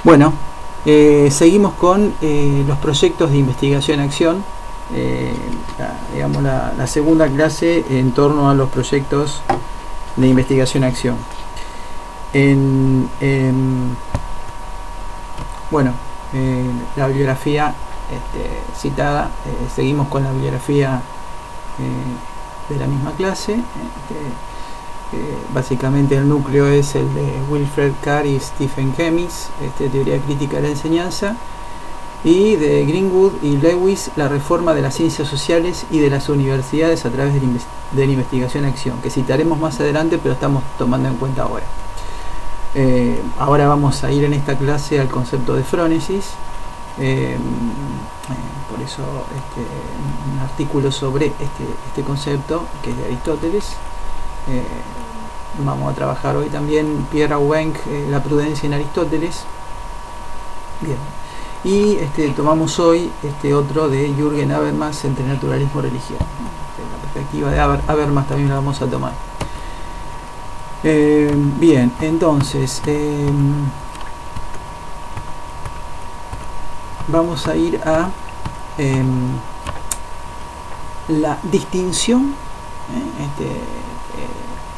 Bueno, seguimos con los proyectos de investigación-acción, digamos la segunda clase en torno a los proyectos de investigación-acción. Bueno, la bibliografía citada, seguimos con la bibliografía de la misma clase. Básicamente el núcleo es el de Wilfred Carr y Stephen Kemmis, teoría crítica de la enseñanza, y de Greenwood y Lewis, la reforma de las ciencias sociales y de las universidades a través de la investigación-acción, que citaremos más adelante, pero estamos tomando en cuenta ahora. Ahora vamos a ir en esta clase al concepto de frónesis, por eso un artículo sobre este concepto, que es de Aristóteles. Vamos a trabajar hoy también Pierre Aubenque, la prudencia en Aristóteles. Bien. Y tomamos hoy otro de Jürgen Habermas, entre naturalismo y religión. La perspectiva de Habermas también la vamos a tomar. Bien, entonces vamos a ir a la distinción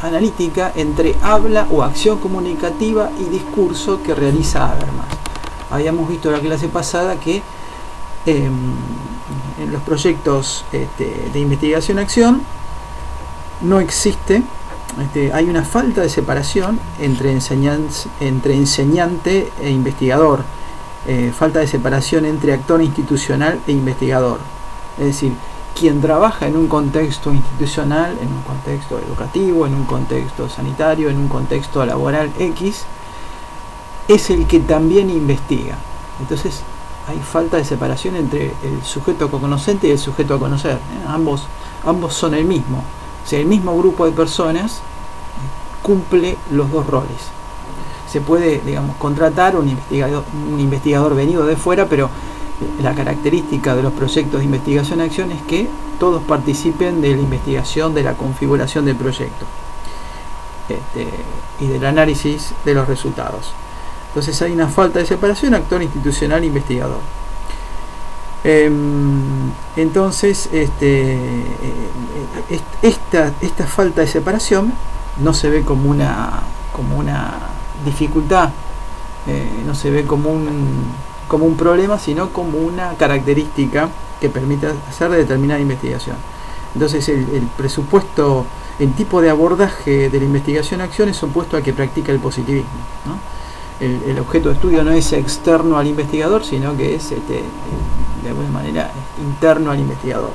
analítica entre habla o acción comunicativa y discurso que realiza Habermas. Habíamos visto en la clase pasada que en los proyectos de investigación-acción no existe, hay una falta de separación entre enseñante e investigador, falta de separación entre actor institucional e investigador. Es decir, quien trabaja en un contexto institucional, en un contexto educativo, en un contexto sanitario, en un contexto laboral X, es el que también investiga. Entonces hay falta de separación entre el sujeto cognocente y el sujeto a conocer. Ambos son el mismo. O sea, el mismo grupo de personas cumple los dos roles. Se puede, digamos, contratar un investigador venido de fuera, pero la característica de los proyectos de investigación-acción es que todos participen de la investigación, de la configuración del proyecto y del análisis de los resultados. Entonces hay una falta de separación actor institucional e investigador. Entonces esta falta de separación no se ve como una dificultad, no se ve como un problema, sino como una característica que permite hacer determinada investigación. Entonces el presupuesto, el tipo de abordaje de la investigación-acción es opuesto al que practica el positivismo, ¿no? El objeto de estudio no es externo al investigador, sino que es de alguna manera interno al investigador.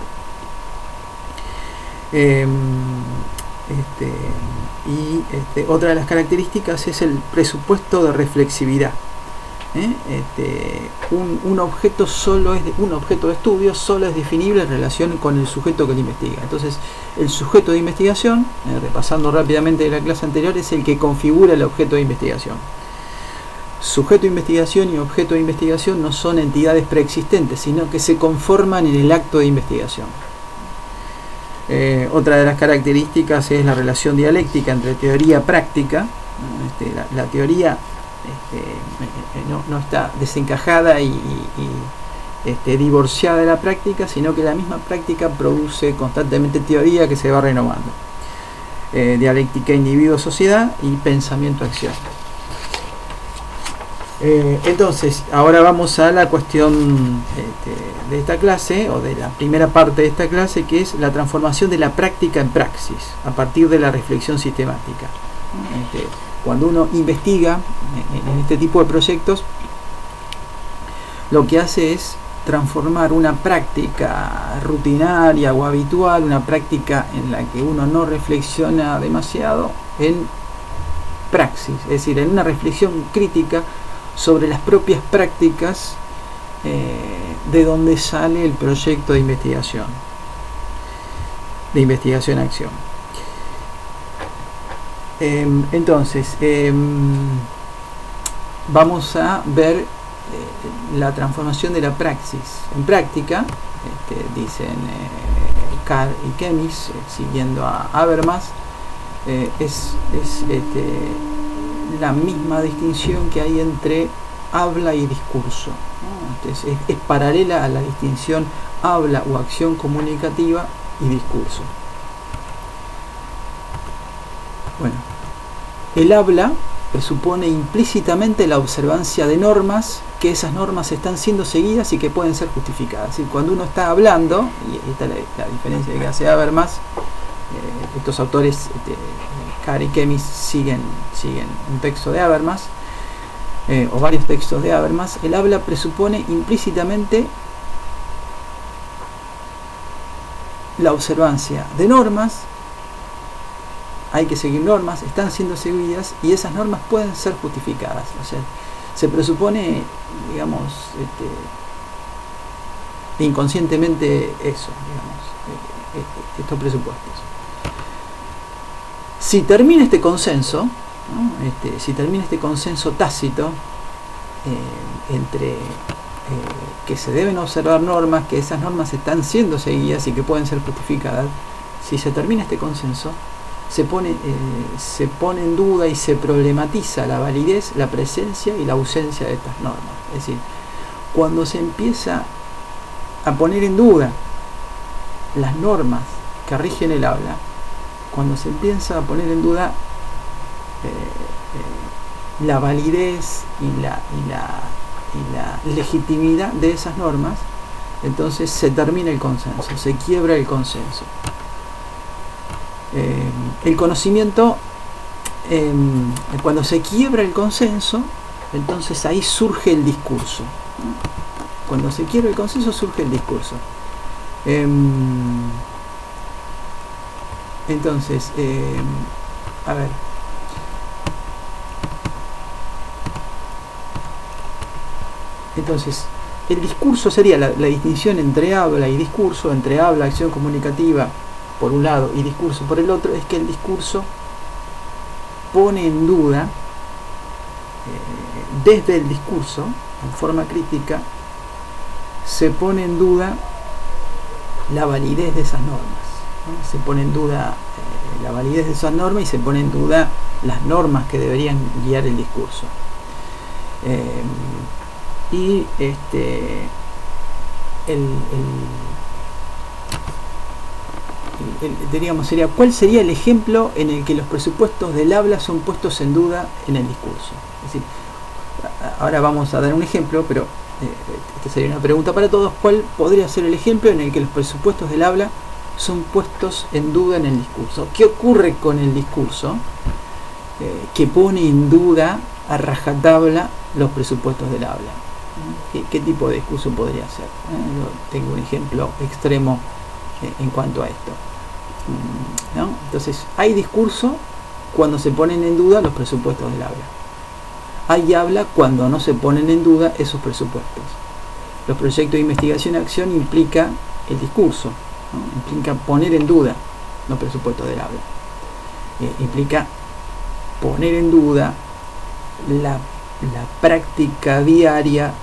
Otra de las características es el presupuesto de reflexividad. Un objeto de estudio solo es definible en relación con el sujeto que lo investiga. Entonces el sujeto de investigación, repasando rápidamente de la clase anterior, es el que configura el objeto de investigación. Sujeto de investigación y objeto de investigación no son entidades preexistentes, sino que se conforman en el acto de investigación. Otra de las características es la relación dialéctica entre teoría y práctica. La teoría no está desencajada y divorciada de la práctica, sino que la misma práctica produce constantemente teoría que se va renovando. Dialéctica individuo-sociedad y pensamiento-acción. Entonces, ahora vamos a la cuestión de esta clase, o de la primera parte de esta clase, que es la transformación de la práctica en praxis, a partir de la reflexión sistemática. Cuando uno investiga en este tipo de proyectos, lo que hace es transformar una práctica rutinaria o habitual, una práctica en la que uno no reflexiona demasiado, en praxis, es decir, en una reflexión crítica sobre las propias prácticas de donde sale el proyecto de investigación-acción. Entonces, vamos a ver la transformación de la praxis en práctica, dicen Carr y Kemmis, siguiendo a Habermas, es la misma distinción que hay entre habla y discurso, ¿no? Entonces, es paralela a la distinción habla o acción comunicativa y discurso. Bueno, el habla presupone implícitamente la observancia de normas, que esas normas están siendo seguidas y que pueden ser justificadas. Es decir, cuando uno está hablando, y esta es la diferencia que hace Habermas, estos autores, Carr y Kemis, siguen un texto de Habermas, o varios textos de Habermas. El habla presupone implícitamente la observancia de normas, hay que seguir normas, están siendo seguidas y esas normas pueden ser justificadas. O sea, se presupone, digamos, inconscientemente eso, digamos, estos presupuestos. Si termina este consenso, ¿no? Si termina este consenso tácito entre que se deben observar normas, que esas normas están siendo seguidas y que pueden ser justificadas, si se termina este consenso, se pone en duda y se problematiza la validez, la presencia y la ausencia de estas normas. Es decir, cuando se empieza a poner en duda las normas que rigen el habla, cuando se empieza a poner en duda la validez y la legitimidad de esas normas, entonces se termina el consenso, se quiebra el consenso. El conocimiento, cuando se quiebra el consenso, entonces ahí surge el discurso. Cuando se quiebra el consenso surge el discurso. Entonces, a ver, entonces el discurso sería la distinción entre habla y discurso, entre habla, acción comunicativa por un lado y discurso por el otro, es que el discurso pone en duda, desde el discurso, en forma crítica, se pone en duda la validez de esas normas, ¿no? Se pone en duda la validez de esas normas y se pone en duda las normas que deberían guiar el discurso. Diríamos, sería, ¿cuál sería el ejemplo en el que los presupuestos del habla son puestos en duda en el discurso? Es decir, ahora vamos a dar un ejemplo, pero esta sería una pregunta para todos. ¿Cuál podría ser el ejemplo en el que los presupuestos del habla son puestos en duda en el discurso? ¿Qué ocurre con el discurso que pone en duda a rajatabla los presupuestos del habla? ¿Qué tipo de discurso podría ser? Yo tengo un ejemplo extremo en cuanto a esto, ¿no? Entonces, hay discurso cuando se ponen en duda los presupuestos del habla. Hay habla cuando no se ponen en duda esos presupuestos. Los proyectos de investigación y acción implica el discurso, ¿no? Implica poner en duda los presupuestos del habla. Implica poner en duda la práctica diaria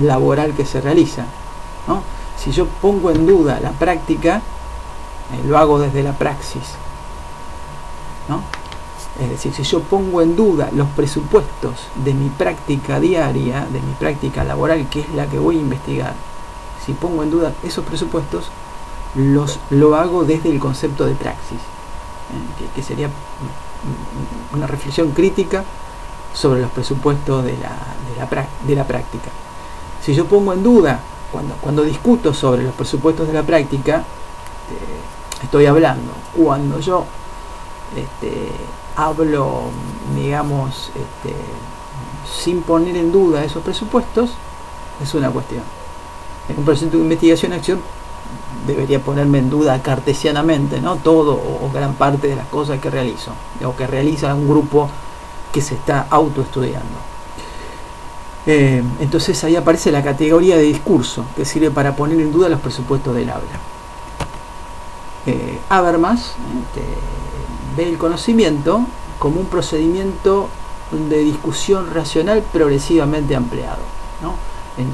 laboral que se realiza, ¿no? Si yo pongo en duda la práctica, lo hago desde la praxis, ¿no? Es decir, si yo pongo en duda los presupuestos de mi práctica diaria, de mi práctica laboral, que es la que voy a investigar, si pongo en duda esos presupuestos, lo hago desde el concepto de praxis, que sería una reflexión crítica sobre los presupuestos de la práctica. Si yo pongo en duda, cuando discuto sobre los presupuestos de la práctica, estoy hablando. Cuando yo hablo, digamos, sin poner en duda esos presupuestos, es una cuestión. En un proyecto de investigación y acción debería ponerme en duda cartesianamente, ¿no? Todo o gran parte de las cosas que realizo, o que realiza un grupo que se está autoestudiando. Entonces ahí aparece la categoría de discurso, que sirve para poner en duda los presupuestos del habla. Habermas ve el conocimiento como un procedimiento de discusión racional progresivamente ampliado, ¿no? En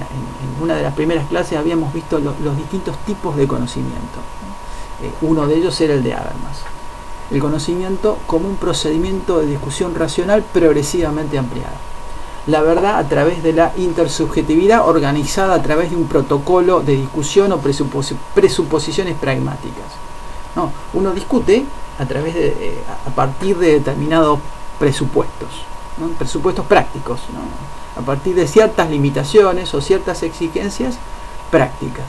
una de las primeras clases habíamos visto los distintos tipos de conocimiento, ¿no? Uno de ellos era el de Habermas. El conocimiento como un procedimiento de discusión racional progresivamente ampliado. la verdad a través de la intersubjetividad organizada a través de un protocolo de discusión o presuposiciones pragmáticas. No, uno discute a través de, a partir de determinados presupuestos, ¿no? Presupuestos prácticos, ¿no? A partir de ciertas limitaciones o ciertas exigencias prácticas.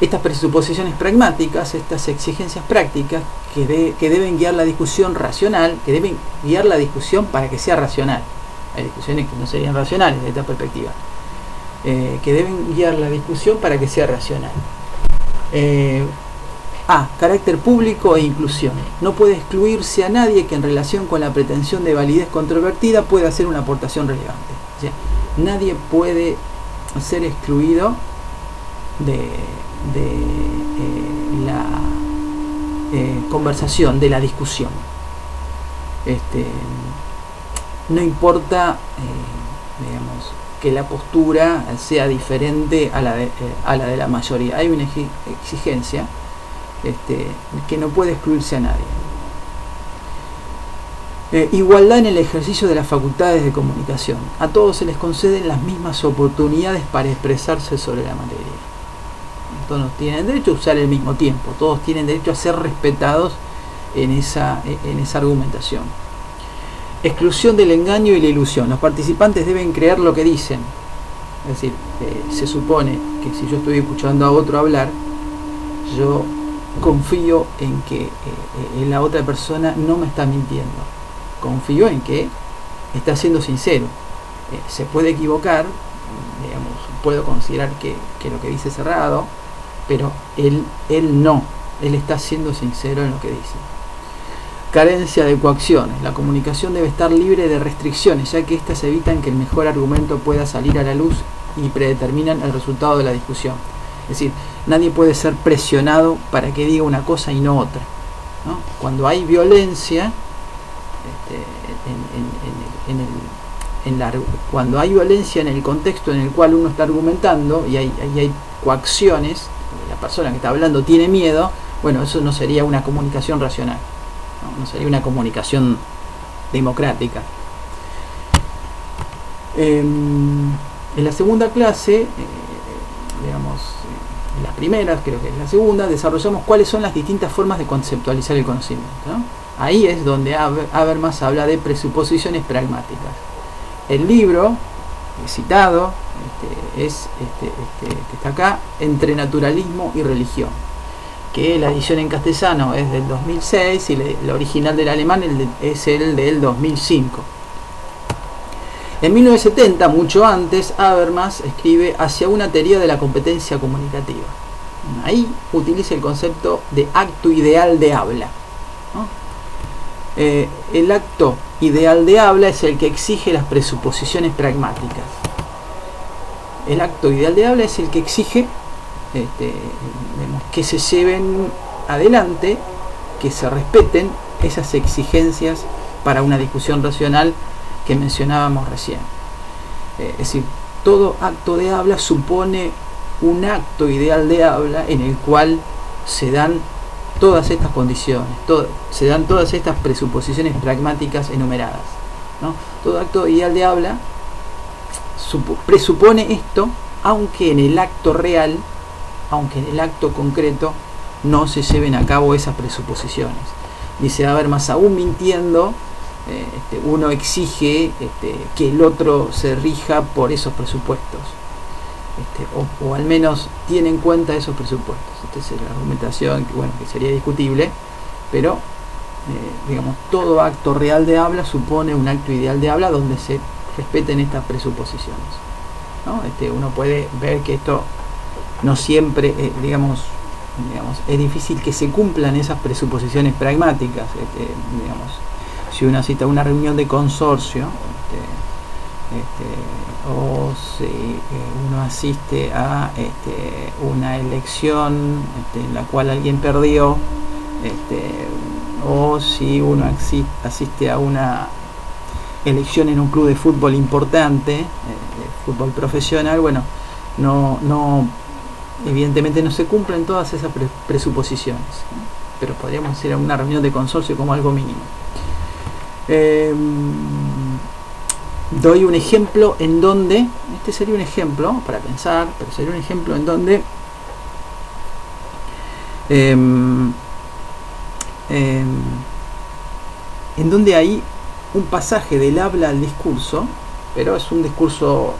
Estas presuposiciones pragmáticas, estas exigencias prácticas que deben guiar la discusión racional, que deben guiar la discusión para que sea racional. Hay discusiones que no serían racionales desde esta perspectiva, que deben guiar la discusión para que sea racional. Carácter público e inclusión. No puede excluirse a nadie que en relación con la pretensión de validez controvertida pueda hacer una aportación relevante. O sea, nadie puede ser excluido de la conversación, de la discusión. No importa, digamos, que la postura sea diferente a la de la mayoría. Hay una exigencia que no puede excluirse a nadie. Igualdad en el ejercicio de las facultades de comunicación. A todos se les conceden las mismas oportunidades para expresarse sobre la materia. Todos tienen derecho a usar el mismo tiempo, todos tienen derecho a ser respetados en esa argumentación. Exclusión del engaño y la ilusión. Los participantes deben creer lo que dicen. Es decir, se supone que si yo estoy escuchando a otro hablar, yo confío en que la otra persona no me está mintiendo. Confío en que está siendo sincero. Se puede equivocar, digamos, puedo considerar que lo que dice es errado, pero él no, él está siendo sincero en lo que dice. Carencia de coacciones. La comunicación debe estar libre de restricciones, ya que éstas evitan que el mejor argumento pueda salir a la luz y predeterminan el resultado de la discusión. Es decir, nadie puede ser presionado para que diga una cosa y no otra, ¿no? Cuando hay violencia, cuando hay violencia en el contexto en el cual uno está argumentando y hay coacciones, la persona que está hablando tiene miedo, bueno, eso no sería una comunicación racional, no sería una comunicación democrática. En la segunda clase, digamos, en las primeras, creo que es la segunda, desarrollamos cuáles son las distintas formas de conceptualizar el conocimiento, ¿no? Ahí es donde Habermas habla de presuposiciones pragmáticas. El libro citado que está acá, Entre naturalismo y religión, que la edición en castellano es del 2006 y el original del alemán es el del 2005. En 1970, mucho antes, Habermas escribe Hacia una teoría de la competencia comunicativa. Ahí utiliza el concepto de acto ideal de habla, ¿no? El acto ideal de habla es el que exige las presuposiciones pragmáticas. El acto ideal de habla es el que exige que se lleven adelante, que se respeten esas exigencias para una discusión racional que mencionábamos recién. Es decir, todo acto de habla supone un acto ideal de habla en el cual se dan todas estas condiciones, se dan todas estas presuposiciones pragmáticas enumeradas, ¿no? Todo acto ideal de habla presupone esto, aunque en el acto real, aunque en el acto concreto no se lleven a cabo esas presuposiciones. Dice Habermas, aún mintiendo, uno exige que el otro se rija por esos presupuestos, o al menos tiene en cuenta esos presupuestos. Esta es la argumentación que sería discutible, pero digamos, todo acto real de habla supone un acto ideal de habla donde se respeten estas presuposiciones, ¿no? Uno puede ver que esto no siempre, digamos, es difícil que se cumplan esas presuposiciones pragmáticas. Digamos, si uno cita una reunión de consorcio, o si uno asiste a una elección en la cual alguien perdió, o si uno asiste a una elección en un club de fútbol importante, de fútbol profesional, bueno, evidentemente no se cumplen todas esas presuposiciones, ¿no? Pero podríamos ir a una reunión de consorcio como algo mínimo. doy un ejemplo en donde, este sería un ejemplo para pensar, pero sería un ejemplo en donde hay un pasaje del habla al discurso, pero es un discurso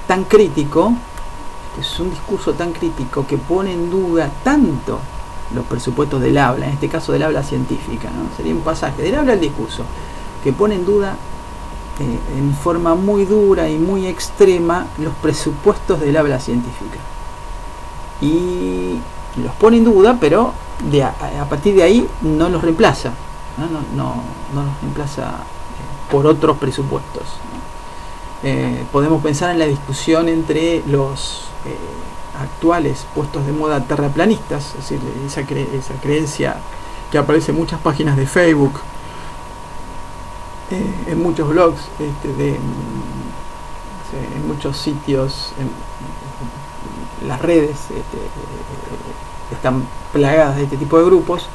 tan crítico, es un discurso tan crítico que pone en duda tanto los presupuestos del habla, en este caso del habla científica, ¿no? Sería un pasaje del habla al discurso que pone en duda en forma muy dura y muy extrema los presupuestos del habla científica, y los pone en duda, pero a partir de ahí no los reemplaza, no los reemplaza por otros presupuestos, ¿no? Podemos pensar en la discusión entre los actuales puestos de moda terraplanistas, es decir, esa creencia que aparece en muchas páginas de Facebook, en muchos blogs, en muchos sitios, en las redes están plagadas de este tipo de grupos,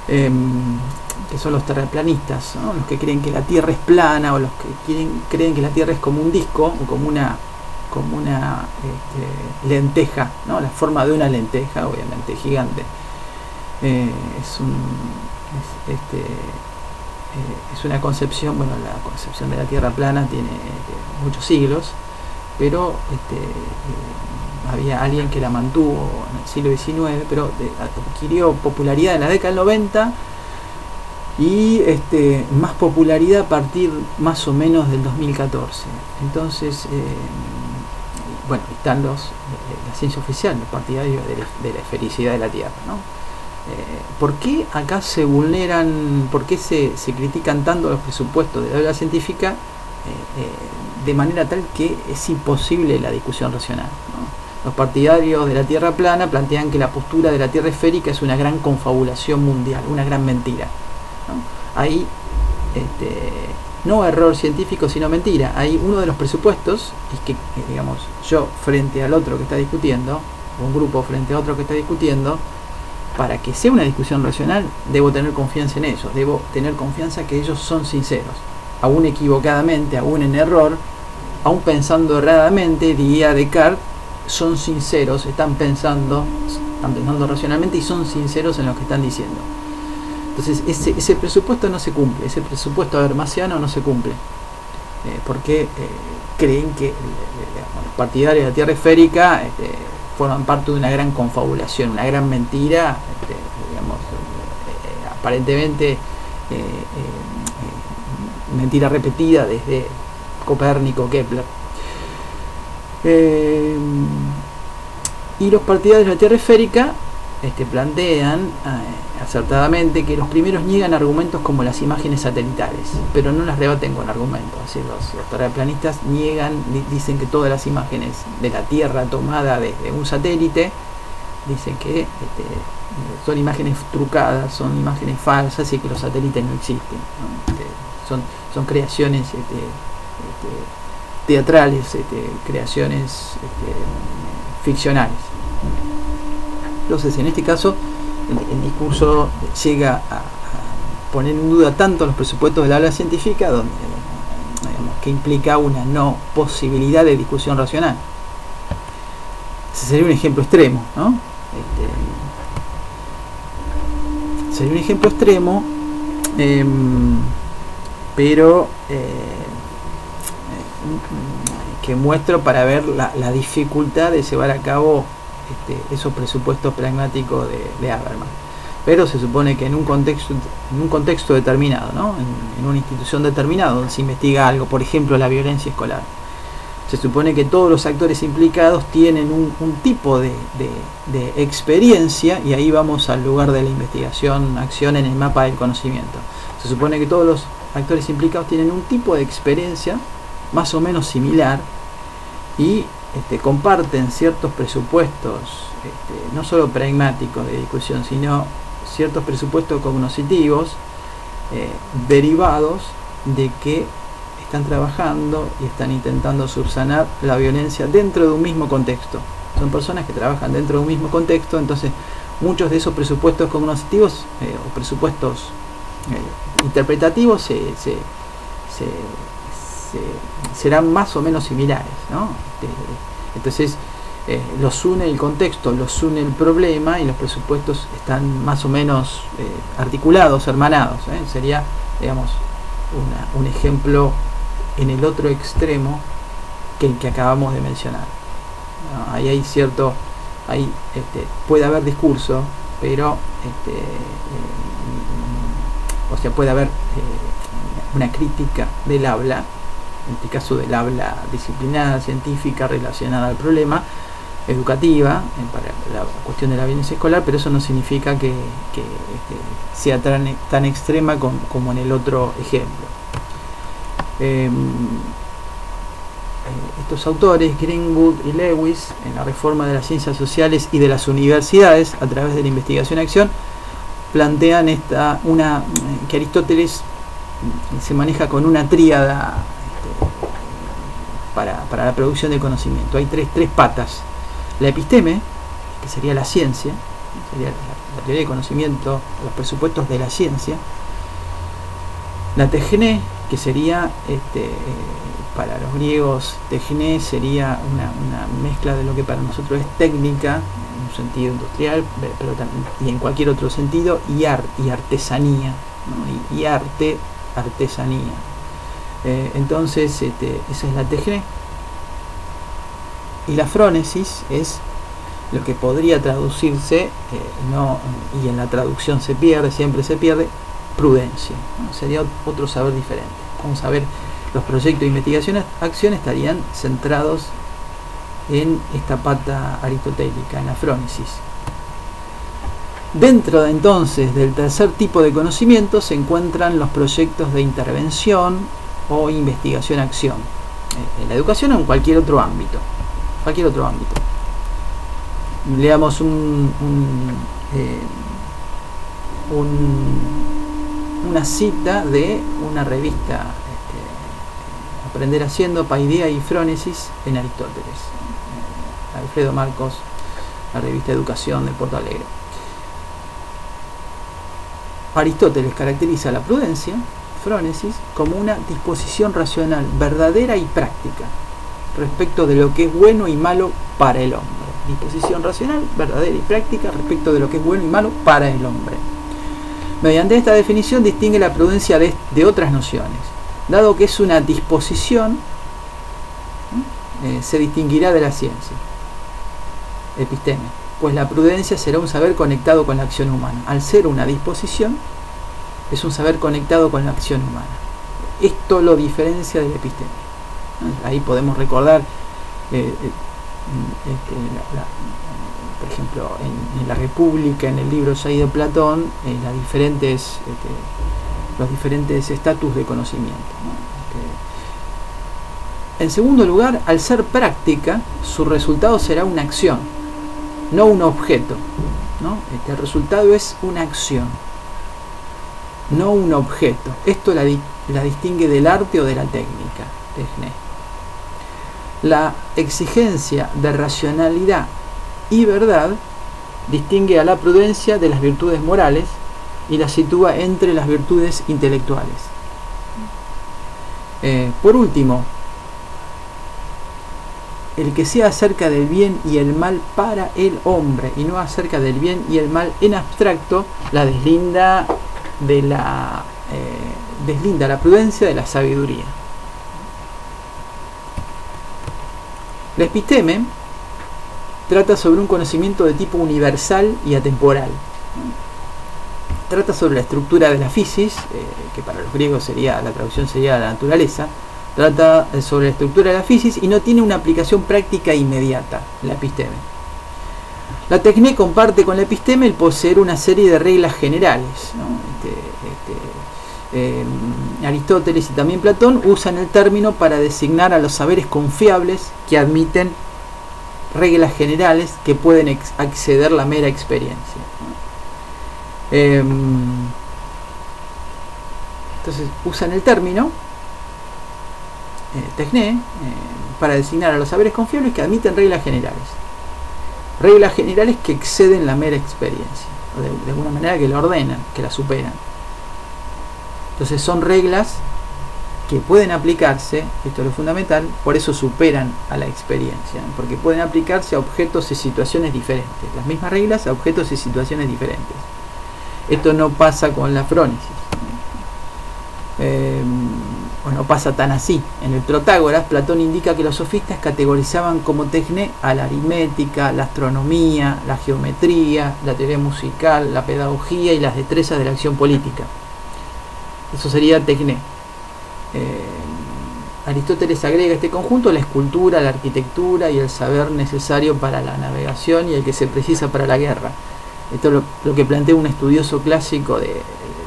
que son los terraplanistas, ¿no? Los que creen que la Tierra es plana, o los que creen que la Tierra es como un disco o como una lenteja, ¿no? La forma de una lenteja, obviamente gigante. Es una concepción, bueno, la concepción de la Tierra plana tiene muchos siglos, pero había alguien que la mantuvo en el siglo XIX, pero adquirió popularidad en la década del 90 y más popularidad a partir más o menos del 2014. Entonces, bueno, están la ciencia oficial, los partidarios de la esfericidad de la Tierra, ¿no? ¿Por qué acá se vulneran, por qué se critican tanto los presupuestos de la habla científica de manera tal que es imposible la discusión racional, ¿no? Los partidarios de la Tierra plana plantean que la postura de la Tierra esférica es una gran confabulación mundial, una gran mentira, ¿no? Hay no error científico, sino mentira. Hay uno de los presupuestos, es que, digamos, yo frente al otro que está discutiendo, un grupo frente a otro que está discutiendo, para que sea una discusión racional, debo tener confianza en ellos, debo tener confianza que ellos son sinceros, aún equivocadamente, aún en error, aún pensando erradamente, diría Descartes, son sinceros, están pensando racionalmente y son sinceros en lo que están diciendo. Entonces ese presupuesto no se cumple, ese presupuesto habermasiano no se cumple, porque creen que los partidarios de la Tierra esférica forman parte de una gran confabulación, una gran mentira, digamos, aparentemente mentira repetida desde Copérnico, Kepler. Y los partidarios de la Tierra esférica plantean acertadamente que los primeros niegan argumentos como las imágenes satelitales, pero no las rebaten con argumentos. Así, los terraplanistas dicen que todas las imágenes de la Tierra tomada desde un satélite, dicen que son imágenes trucadas, son imágenes falsas y que los satélites no existen, ¿no? Son creaciones teatrales, creaciones ficcionales. Entonces, en este caso, el discurso llega a poner en duda tanto los presupuestos del habla científica, donde, digamos, que implica una no posibilidad de discusión racional. Ese sería un ejemplo extremo, ¿no? Sería un ejemplo extremo, pero que muestro para ver la dificultad de llevar a cabo esos presupuestos pragmáticos de Habermas. Pero se supone que en un contexto determinado, ¿no? En una institución determinada donde se investiga algo, por ejemplo la violencia escolar, se supone que todos los actores implicados tienen un tipo de experiencia, y ahí vamos al lugar de la investigación, acción en el mapa del conocimiento. Se supone que todos los actores implicados tienen un tipo de experiencia más o menos similar y comparten ciertos presupuestos, no solo pragmáticos de discusión, sino ciertos presupuestos cognitivos derivados de que están trabajando y están intentando subsanar la violencia dentro de un mismo contexto. Son personas que trabajan dentro de un mismo contexto, entonces muchos de esos presupuestos cognitivos o presupuestos interpretativos serán más o menos similares, ¿no? Entonces los une el contexto, los une el problema, y los presupuestos están más o menos articulados, hermanados, ¿eh? Sería, digamos, un ejemplo en el otro extremo que el que acabamos de mencionar, ¿no? Ahí hay cierto, ahí puede haber discurso, pero o sea, puede haber una crítica del habla, en este caso del habla disciplinada, científica, relacionada al problema, educativa, para la cuestión de la violencia escolar, pero eso no significa que sea tan extrema como en el otro ejemplo. Estos autores, Greenwood y Lewis, en la reforma de las ciencias sociales y de las universidades a través de la investigación-acción, plantean que Aristóteles se maneja con una tríada para la producción de conocimiento. Hay tres patas: la episteme, que sería la ciencia, sería la teoría de conocimiento, los presupuestos de la ciencia; la tecné, que sería para los griegos, tecné sería una mezcla de lo que para nosotros es técnica, en un sentido industrial, pero también, y en cualquier otro sentido, y artesanía, ¿no? y artesanía. Entonces, esa es la tecné. Y la frónesis es lo que podría traducirse, y en la traducción siempre se pierde, prudencia, ¿no? Sería otro saber diferente. Vamos a ver, los proyectos de investigación-acción estarían centrados en esta pata aristotélica, en la frónesis. Dentro entonces del tercer tipo de conocimiento se encuentran los proyectos de intervención o investigación-acción, en la educación o en cualquier otro ámbito. Leamos una cita de una revista, Aprender Haciendo, Paideia y Frónesis en Aristóteles, Alfredo Marcos, la revista Educación de Porto Alegre. Aristóteles caracteriza la prudencia, frónesis, como una disposición racional verdadera y práctica respecto de lo que es bueno y malo para el hombre. Disposición racional verdadera y práctica respecto de lo que es bueno y malo para el hombre. Mediante esta definición distingue la prudencia de otras nociones. Dado que es una disposición, se distinguirá de la ciencia, episteme, pues la prudencia será un saber conectado con la acción humana. Al ser una disposición, es un saber conectado con la acción humana. Esto lo diferencia del episteme. Ahí podemos recordar, por ejemplo, en la República, en el libro Ya de Platón, los diferentes estatus de conocimiento, ¿no? En segundo lugar, al ser práctica, su resultado será una acción, no un objeto, ¿no? El resultado es una acción, no un objeto. Esto la distingue del arte o de la técnica. La exigencia de racionalidad y verdad distingue a la prudencia de las virtudes morales y la sitúa entre las virtudes intelectuales. Por último, el que sea acerca del bien y el mal para el hombre y no acerca del bien y el mal en abstracto, la deslinda la prudencia de la sabiduría. La episteme trata sobre un conocimiento de tipo universal y atemporal. Trata sobre la estructura de la physis, que para los griegos la traducción sería la naturaleza. Trata sobre la estructura de la physis y no tiene una aplicación práctica inmediata, la episteme. La tecné comparte con la episteme el poseer una serie de reglas generales, ¿no? Aristóteles y también Platón usan el término para designar a los saberes confiables que admiten reglas generales que pueden exceder la mera experiencia. Entonces usan el término tecné para designar a los saberes confiables que admiten reglas generales que exceden la mera experiencia, o de alguna manera que la ordenan, que la superan. Entonces son reglas que pueden aplicarse, esto es lo fundamental, por eso superan a la experiencia, porque pueden aplicarse a objetos y situaciones diferentes, las mismas reglas a objetos y situaciones diferentes. Esto no pasa con la frónesis, o no pasa tan así. En el Protágoras, Platón indica que los sofistas categorizaban como tecné a la aritmética, la astronomía, la geometría, la teoría musical, la pedagogía y las destrezas de la acción política. Eso sería tecné. Aristóteles agrega a este conjunto la escultura, la arquitectura y el saber necesario para la navegación y el que se precisa para la guerra. Esto es lo que plantea un estudioso clásico de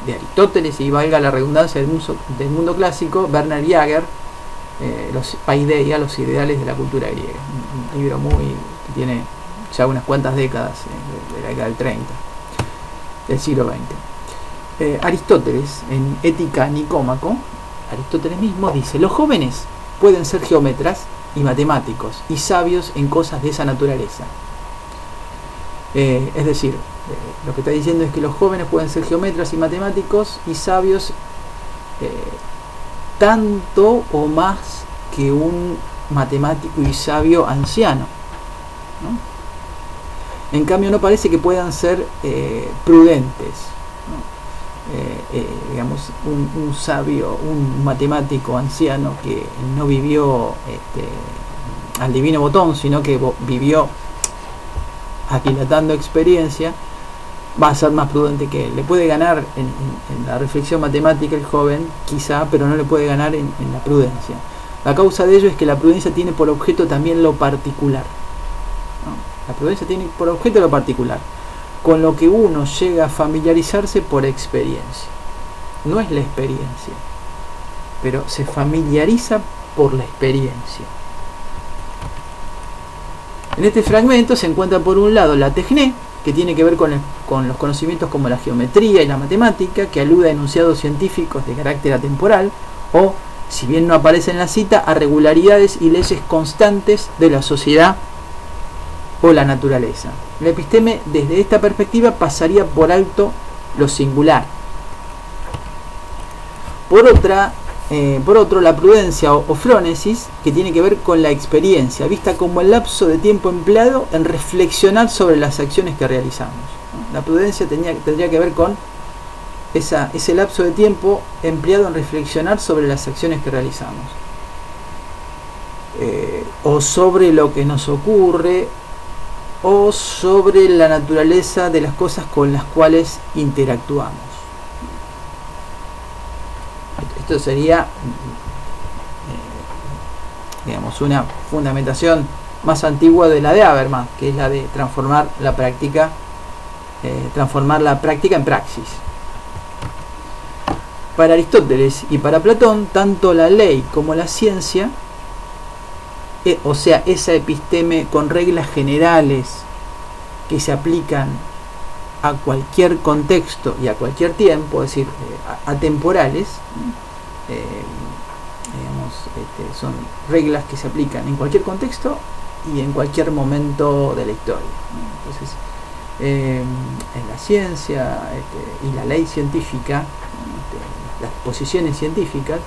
Aristóteles, y valga la redundancia del mundo clásico, Werner Jaeger, los Paideia, los ideales de la cultura griega. Un libro que tiene ya unas cuantas décadas, de la década del 30, del siglo XX. Aristóteles, en Ética Nicómaco, Aristóteles mismo dice: los jóvenes pueden ser geómetras y matemáticos y sabios en cosas de esa naturaleza. Es decir, lo que está diciendo es que los jóvenes pueden ser geómetras y matemáticos y sabios tanto o más que un matemático y sabio anciano, ¿no? En cambio, no parece que puedan ser prudentes, ¿no? Digamos, un sabio, un matemático anciano que no vivió al divino botón, sino que vivió aquilatando experiencia, va a ser más prudente que él. Le puede ganar en la reflexión matemática el joven, quizá, pero no le puede ganar en la prudencia. La causa de ello es que la prudencia tiene por objeto también lo particular, ¿no? La prudencia tiene por objeto lo particular, con lo que uno llega a familiarizarse por experiencia. No es la experiencia, pero se familiariza por la experiencia. En este fragmento se encuentra por un lado la tecné, que tiene que ver con los conocimientos como la geometría y la matemática, que alude a enunciados científicos de carácter atemporal, o, si bien no aparece en la cita, a regularidades y leyes constantes de la sociedad o la naturaleza. La episteme, desde esta perspectiva, pasaría por alto lo singular. Por otro, la prudencia o frónesis, que tiene que ver con la experiencia, vista como el lapso de tiempo empleado en reflexionar sobre las acciones que realizamos, ¿no? La prudencia tendría que ver con ese lapso de tiempo empleado en reflexionar sobre las acciones que realizamos, o sobre lo que nos ocurre, o sobre la naturaleza de las cosas con las cuales interactuamos. Esto sería, digamos, una fundamentación más antigua de la de Habermas, que es la de transformar la práctica en praxis. Para Aristóteles y para Platón, tanto la ley como la ciencia, o sea, esa episteme con reglas generales que se aplican a cualquier contexto y a cualquier tiempo, es decir, atemporales, son reglas que se aplican en cualquier contexto y en cualquier momento de la historia. Entonces, en la ciencia y la ley científica, las posiciones científicas,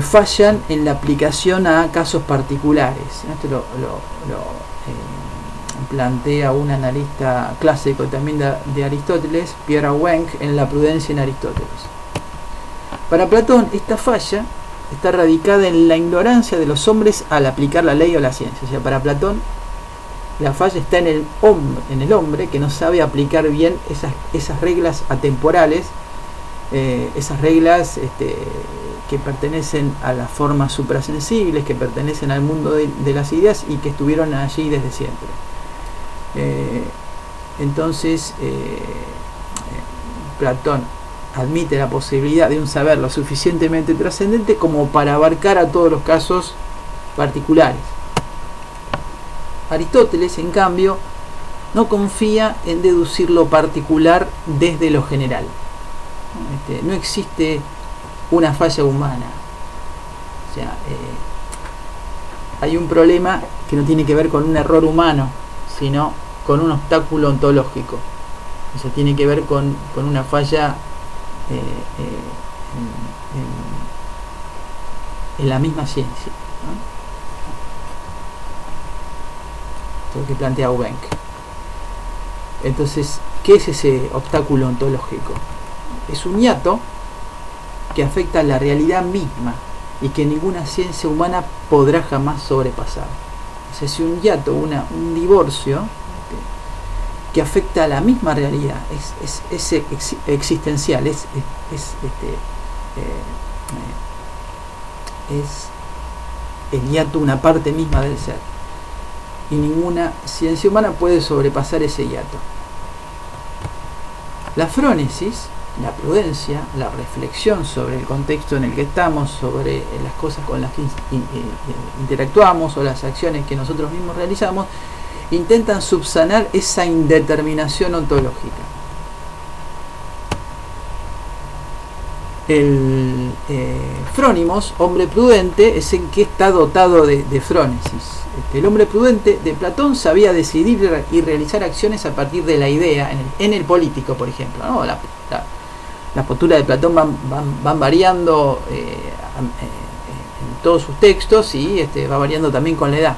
fallan en la aplicación a casos particulares. Esto lo plantea un analista clásico también de Aristóteles, Pierre Wenck, en La prudencia en Aristóteles. Para Platón, esta falla está radicada en la ignorancia de los hombres al aplicar la ley o la ciencia. O sea, para Platón, la falla está en el hombre que no sabe aplicar bien esas reglas atemporales, esas reglas que pertenecen a las formas suprasensibles, que pertenecen al mundo de las ideas y que estuvieron allí desde siempre. Entonces, Platón admite la posibilidad de un saber lo suficientemente trascendente como para abarcar a todos los casos particulares. Aristóteles, en cambio, no confía en deducir lo particular desde lo general. No existe una falla humana. O sea, hay un problema que no tiene que ver con un error humano, sino con un obstáculo ontológico. O sea, tiene que ver con una falla en la misma ciencia, ¿no? Todo lo que plantea Aubenk. Entonces, ¿qué es ese obstáculo ontológico? Es un hiato que afecta a la realidad misma y que ninguna ciencia humana podrá jamás sobrepasar. O sea, es un hiato, un divorcio que afecta a la misma realidad, es existencial, es el hiato, una parte misma del ser, y ninguna ciencia humana puede sobrepasar ese hiato. La frónesis, la prudencia, la reflexión sobre el contexto en el que estamos, sobre las cosas con las que interactuamos o las acciones que nosotros mismos realizamos, intentan subsanar esa indeterminación ontológica. El frónimos, hombre prudente, es el que está dotado de frónesis. El hombre prudente de Platón sabía decidir y realizar acciones a partir de la idea, en el político, por ejemplo, ¿no? Las posturas de Platón van variando en todos sus textos, y va variando también con la edad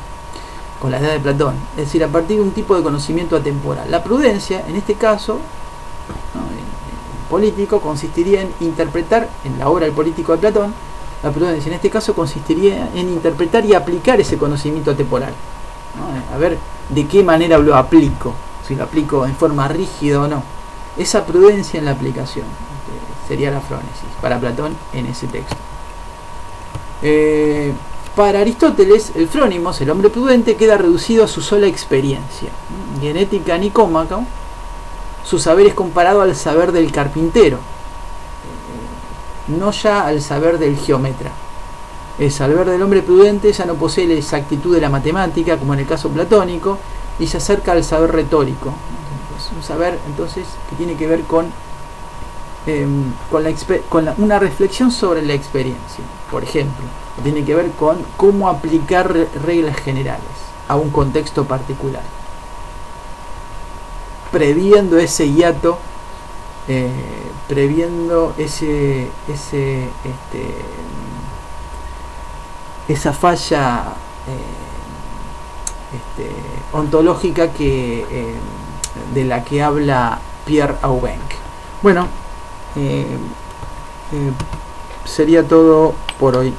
de Platón, es decir, a partir de un tipo de conocimiento atemporal. La prudencia, en este caso, ¿no?, en político, consistiría en interpretar, en la obra El político de Platón, la prudencia en este caso consistiría en interpretar y aplicar ese conocimiento atemporal, ¿no? A ver de qué manera lo aplico, si lo aplico en forma rígida o no. Esa prudencia en la aplicación sería la frónesis para Platón en ese texto. Para Aristóteles, el frónimos, el hombre prudente, queda reducido a su sola experiencia. Y en Ética Nicómaco, su saber es comparado al saber del carpintero, no ya al saber del geómetra. El saber del hombre prudente ya no posee la exactitud de la matemática, como en el caso platónico, y se acerca al saber retórico. Es un saber, entonces, que tiene que ver con una reflexión sobre la experiencia, por ejemplo. Tiene que ver con cómo aplicar reglas generales a un contexto particular, previendo ese hiato, previendo esa falla ontológica de la que habla Pierre Aubenk. Bueno, sería todo por hoy.